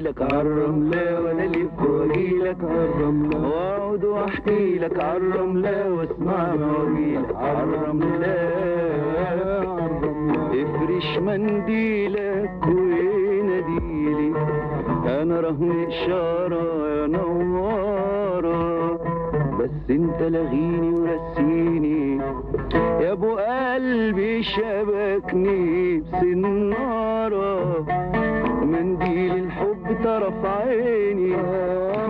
واجيلك عالرملة، وانا الف واجيلك عالرملة، واقعد واحكي لك عالرملة، واسمع مواويلك عالرملة. افرش منديلك وناديلي، انا رهن اشارة يا نوارة، بس انت لغيني ورسيني يا ابو قلبي، شبكني بسنارة. منديل الحب طرف عيني،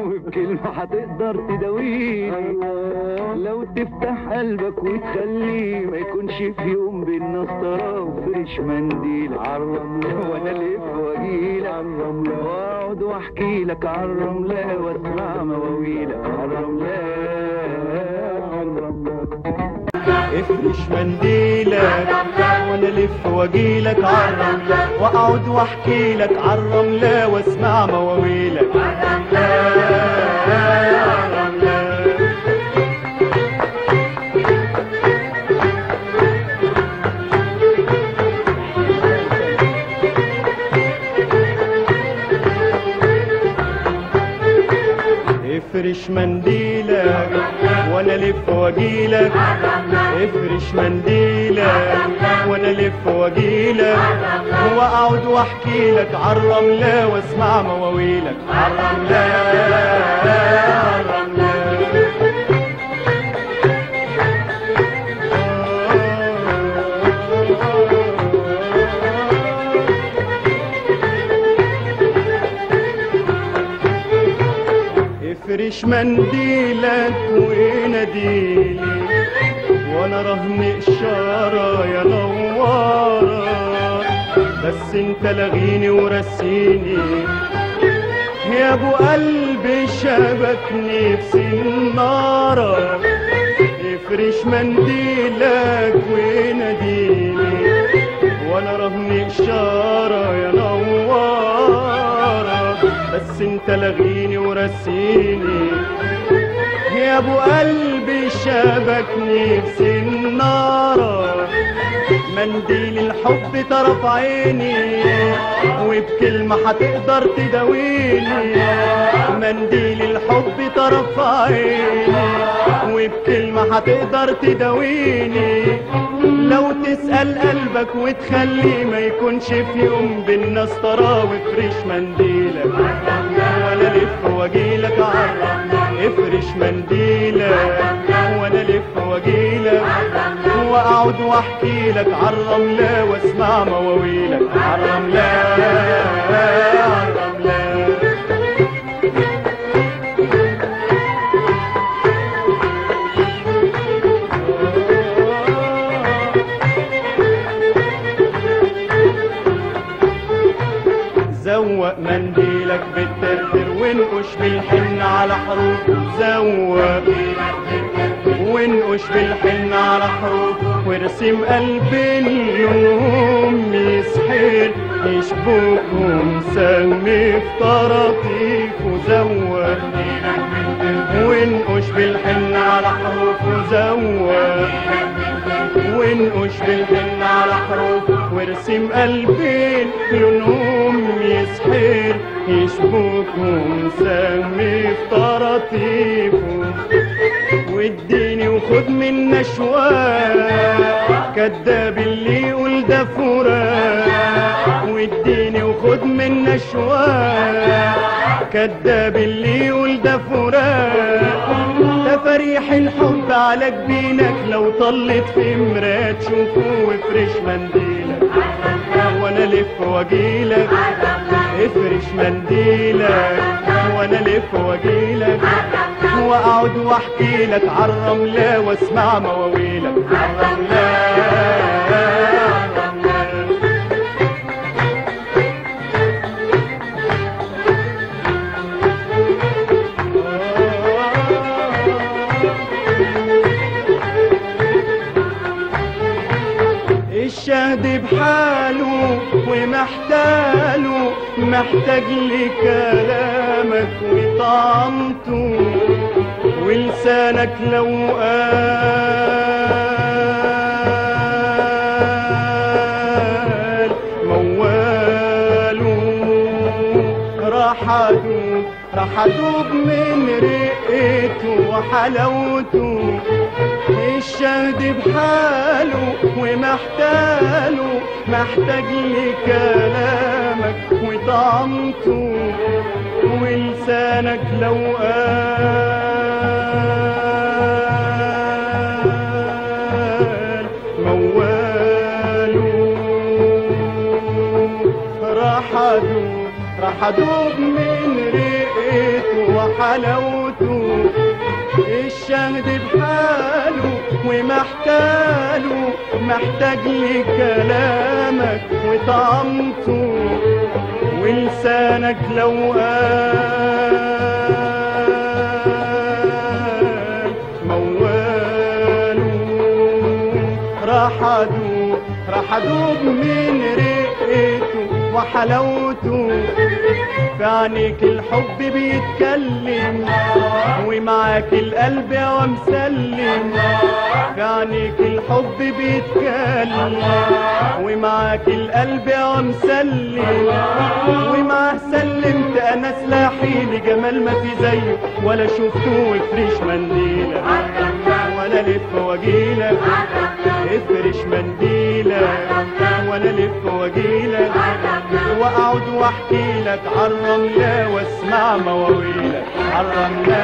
وبكلمة هتقدر تداويني، لو تفتح قلبك وتخليه ما يكونش في يوم بينا اسطرة. وفرش منديل عالرملة، وانا الف واجيلك عالرملة، واقعد واحكي لك عالرملة، واسمع مواويلك عالرملة. افرش منديلك وانا الف واجيلك عالرملة، واقعد واحكي لك عالرملة، واسمع مواويلك افرش منديلك وانا الف واجيلك، افرش منديلك وانا الف واجيلك، واقعد واحكي لك عالرملة، واسمع مواويلك عالرملة عالرملة. افرش منديلك وناديلي، وانا رهن اشارة يا نوارة، بس انت لغيني ورسيني يا ابو قلبي، شبكني بسنارة. افرش منديلك وناديلي، وانا رهن اشارة يا نوارة، بس انت لغيني ورسيني يا ابو قلبي، شبكني بسنارة. منديل الحب طرف عيني، وبكلمة هتقدر تداويني، منديل الحب طرف عيني، وبكلمة هتقدر تداويني، لو تسأل قلبك وتخلي ما يكونش في يوم بينا اسطرة. وافرش منديلك وانا الف واجيلك عالرملة، افرش منديلك وانا الف واجيلك، واقعد واحكي لك عالرملة، واسمع مواويلك عالرملة عالرملة. زوق منديلك بالترتر، وانقش بالحن على حروف، زوق وانقش بالحن على حروف، وارسم قلبين يوم يسحر يشبكهم سمي في طراطيف. وزوق وانقش بالحن على حروف، وزوق وانقش بالحن على حروف، وارسم قلبين لونهم يسحر يشبكهم سمي في طراطيفه. واديني وخد من نشواه، كداب اللي يقول ده فراق. واديني وخد من نشواه، كداب اللي يقول ده فراق. تفاريح الحب على جبينك لو طلت في مراية تشوفه. وافرش منديلك وانا الف واجيلك، افرش منديلك وانا الف واجيلك، واقعد واحكي لك عالرملة، واسمع مواويلك عالرملة. الشهد بحاله ومحتاله، محتاج لكلامك وطعمته، ولسانك لو قال مواله راح ادوب من رقته وحلاوته. الشهد بحاله ومحتاله، محتاج لكلامك وطعمته. ولسانك لو قال مواله، راح ادوب من رقته وحلاوته. الشهد بحاله ومحتاله، محتاج لكلامك وطعمته. ولسانك لو قال مواله، راح ادوب من رقته وحلاوته. في عينيك الحب بيتكلم ومعاك القلب هو مسلم. في عينيك الحب بيتكلم ومعاك القلب هو مسلم. ومعاه سلمت انا سلاحي لجمال ما في زيه، ولا شفته افرش منديلة ولا لف واجيلك. افرش منديلة ولا لف واجيلك، واقعد واحكي لك عالرملة واسمع مواويلك عالرملة.